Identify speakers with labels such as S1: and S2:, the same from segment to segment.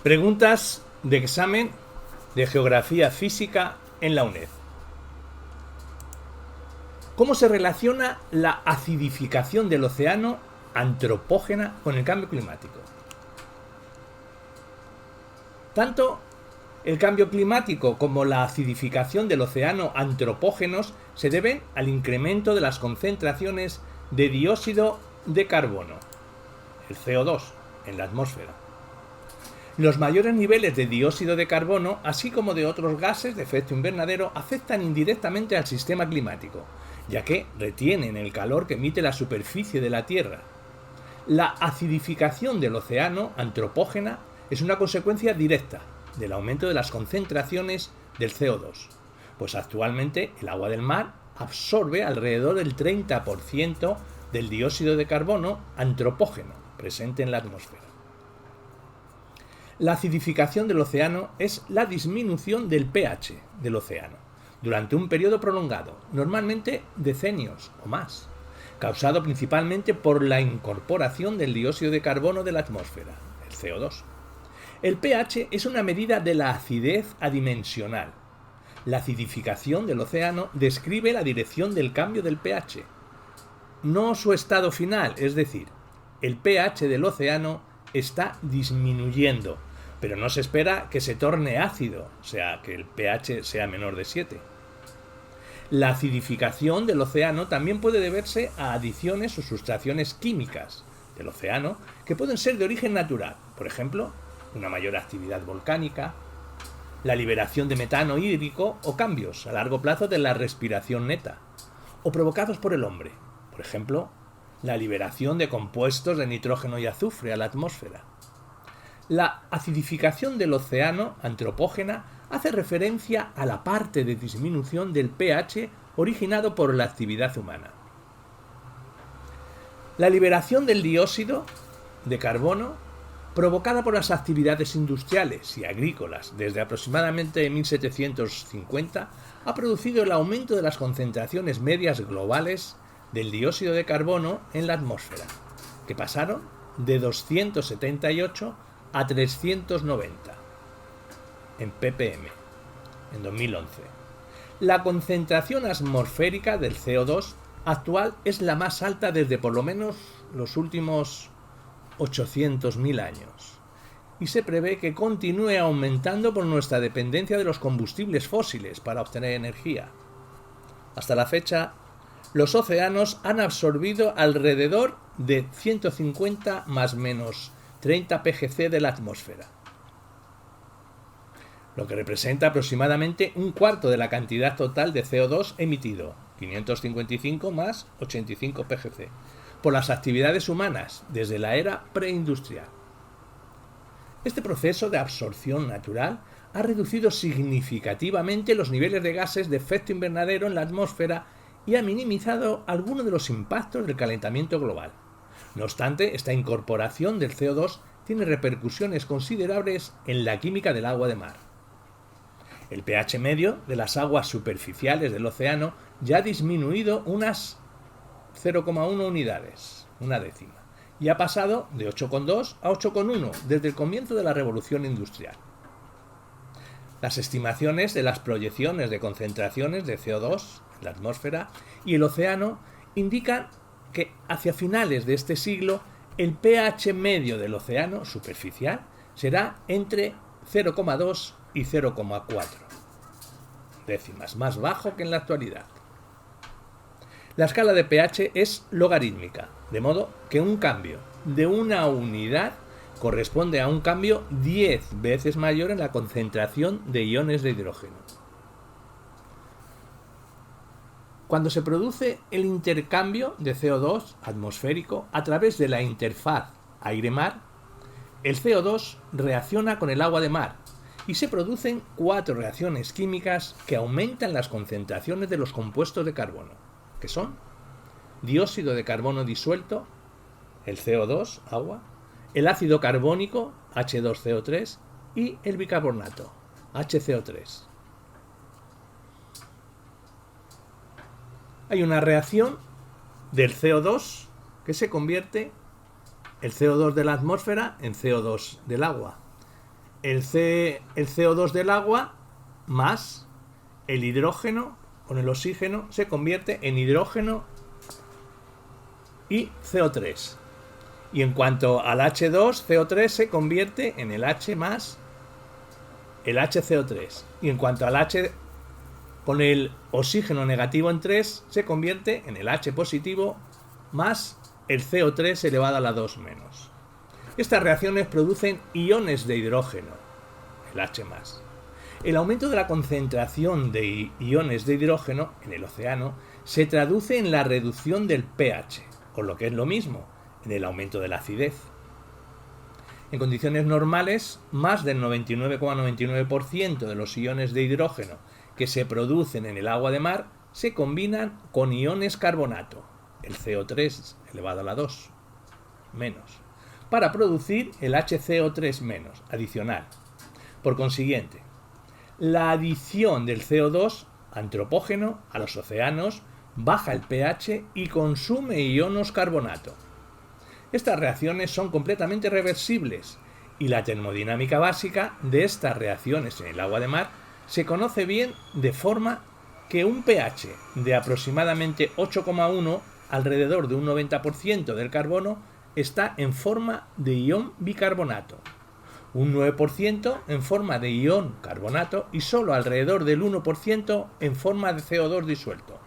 S1: Preguntas de examen de Geografía Física en la UNED. ¿Cómo se relaciona la acidificación del océano antropógena con el cambio climático? Tanto el cambio climático como la acidificación del océano antropógenos se deben al incremento de las concentraciones de dióxido de carbono, el CO2, en la atmósfera. Los mayores niveles de dióxido de carbono, así como de otros gases de efecto invernadero, afectan indirectamente al sistema climático, ya que retienen el calor que emite la superficie de la Tierra. La acidificación del océano antropógena es una consecuencia directa del aumento de las concentraciones del CO2, pues actualmente el agua del mar absorbe alrededor del 30% del dióxido de carbono antropógeno presente en la atmósfera. La acidificación del océano es la disminución del pH del océano durante un periodo prolongado, normalmente decenios o más, causado principalmente por la incorporación del dióxido de carbono de la atmósfera, el CO2. El pH es una medida de la acidez adimensional. La acidificación del océano describe la dirección del cambio del pH, no su estado final, es decir, el pH del océano está disminuyendo, pero no se espera que se torne ácido, o sea, que el pH sea menor de 7. La acidificación del océano también puede deberse a adiciones o sustracciones químicas del océano que pueden ser de origen natural, por ejemplo, una mayor actividad volcánica, la liberación de metano hídrico o cambios a largo plazo de la respiración neta, o provocados por el hombre, por ejemplo, la liberación de compuestos de nitrógeno y azufre a la atmósfera. La acidificación del océano antropógena hace referencia a la parte de disminución del pH originado por la actividad humana. La liberación del dióxido de carbono provocada por las actividades industriales y agrícolas desde aproximadamente 1750 ha producido el aumento de las concentraciones medias globales del dióxido de carbono en la atmósfera, que pasaron de 278 a 390 en ppm en 2011. La concentración atmosférica del CO2 actual es la más alta desde por lo menos los últimos 800.000 años y se prevé que continúe aumentando por nuestra dependencia de los combustibles fósiles para obtener energía. Hasta la fecha, los océanos han absorbido alrededor de 150 más menos 30 pgc de la atmósfera, lo que representa aproximadamente un cuarto de la cantidad total de CO2 emitido, 555 más 85 pgc, por las actividades humanas desde la era preindustrial. Este proceso de absorción natural ha reducido significativamente los niveles de gases de efecto invernadero en la atmósfera y ha minimizado algunos de los impactos del calentamiento global. No obstante, esta incorporación del CO2 tiene repercusiones considerables en la química del agua de mar. El pH medio de las aguas superficiales del océano ya ha disminuido unas 0,1 unidades, una décima, y ha pasado de 8,2 a 8,1 desde el comienzo de la revolución industrial. Las estimaciones de las proyecciones de concentraciones de CO2 en la atmósfera y el océano indican que hacia finales de este siglo el pH medio del océano superficial será entre 0,2 y 0,4 décimas, más bajo que en la actualidad. La escala de pH es logarítmica, de modo que un cambio de una unidad corresponde a un cambio 10 veces mayor en la concentración de iones de hidrógeno. Cuando se produce el intercambio de CO2 atmosférico a través de la interfaz aire-mar, el CO2 reacciona con el agua de mar y se producen 4 reacciones químicas que aumentan las concentraciones de los compuestos de carbono, que son dióxido de carbono disuelto, el CO2, agua, el ácido carbónico, H2CO3, y el bicarbonato, HCO3. Hay una reacción del CO2 que se convierte el CO2 de la atmósfera en CO2 del agua. el CO2 del agua más el hidrógeno con el oxígeno se convierte en hidrógeno y CO3. Y en cuanto al H2, CO3 se convierte en el H más el HCO3. Y en cuanto al H con el oxígeno negativo en 3, se convierte en el H positivo más el CO3 elevado a la 2 menos. Estas reacciones producen iones de hidrógeno, el H más. El aumento de la concentración de iones de hidrógeno en el océano se traduce en la reducción del pH, o lo que es lo mismo, en el aumento de la acidez. En condiciones normales, más del 99,99% de los iones de hidrógeno que se producen en el agua de mar se combinan con iones carbonato, el CO3 elevado a la 2 menos, para producir el HCO3 menos adicional. Por consiguiente, la adición del CO2 antropógeno a los océanos baja el pH y consume ionos carbonato. Estas reacciones son completamente reversibles y la termodinámica básica de estas reacciones en el agua de mar se conoce bien de forma que un pH de aproximadamente 8,1, alrededor de un 90% del carbono, está en forma de ion bicarbonato, un 9% en forma de ion carbonato y solo alrededor del 1% en forma de CO2 disuelto.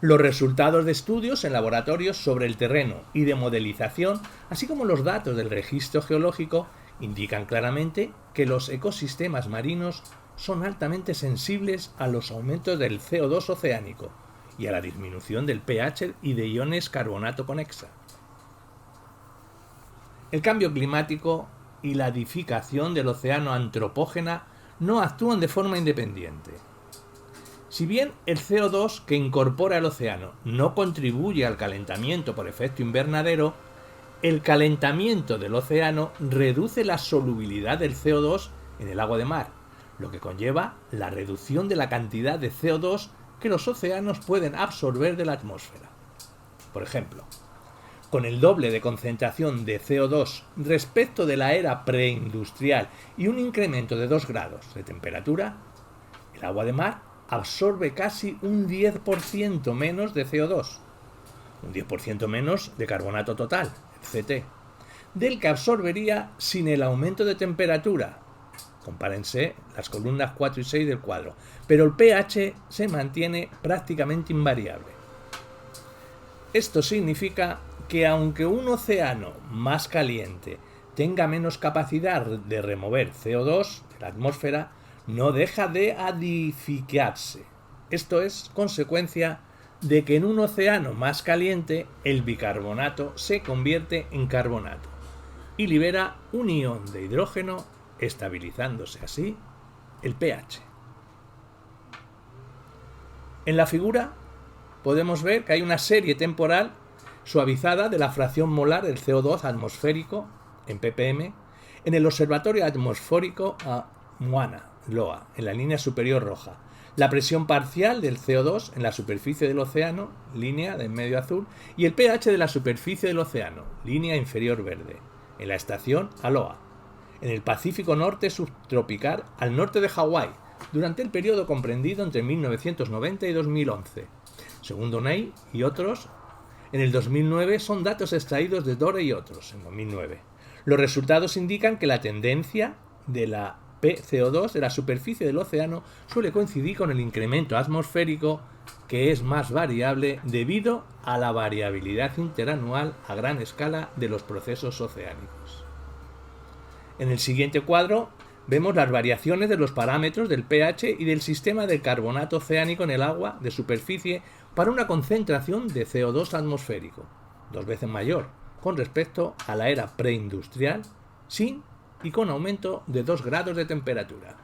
S1: Los resultados de estudios en laboratorios sobre el terreno y de modelización, así como los datos del registro geológico, indican claramente que los ecosistemas marinos son altamente sensibles a los aumentos del CO2 oceánico y a la disminución del pH y de iones carbonato conexa. El cambio climático y la edificación del océano antropógena no actúan de forma independiente. Si bien el CO2 que incorpora el océano no contribuye al calentamiento por efecto invernadero, el calentamiento del océano reduce la solubilidad del CO2 en el agua de mar, lo que conlleva la reducción de la cantidad de CO2 que los océanos pueden absorber de la atmósfera. Por ejemplo, con el doble de concentración de CO2 respecto de la era preindustrial y un incremento de 2 grados de temperatura, el agua de mar absorbe casi un 10% menos de CO2, un 10% menos de carbonato total, el CT, del que absorbería sin el aumento de temperatura. Compárense las columnas 4 y 6 del cuadro, pero el pH se mantiene prácticamente invariable. Esto significa que aunque un océano más caliente tenga menos capacidad de remover CO2 de la atmósfera, no deja de adificarse. Esto es consecuencia de que en un océano más caliente el bicarbonato se convierte en carbonato y libera un ion de hidrógeno, estabilizándose así el pH. En la figura podemos ver que hay una serie temporal suavizada de la fracción molar del CO2 atmosférico en ppm en el Observatorio Atmosférico Mauna Loa, en la línea superior roja, la presión parcial del CO2 en la superficie del océano, línea de en medio azul, y el pH de la superficie del océano, línea inferior verde, en la estación Aloha, en el Pacífico Norte subtropical al norte de Hawái, durante el periodo comprendido entre 1990 y 2011. Según Donay y otros, en el 2009 son datos extraídos de Dore y otros, en 2009. Los resultados indican que la tendencia de la PCO2 de la superficie del océano suele coincidir con el incremento atmosférico, que es más variable debido a la variabilidad interanual a gran escala de los procesos oceánicos. En el siguiente cuadro vemos las variaciones de los parámetros del pH y del sistema de carbonato oceánico en el agua de superficie para una concentración de CO2 atmosférico, 2 veces mayor con respecto a la era preindustrial, sin y con aumento de 2 grados de temperatura.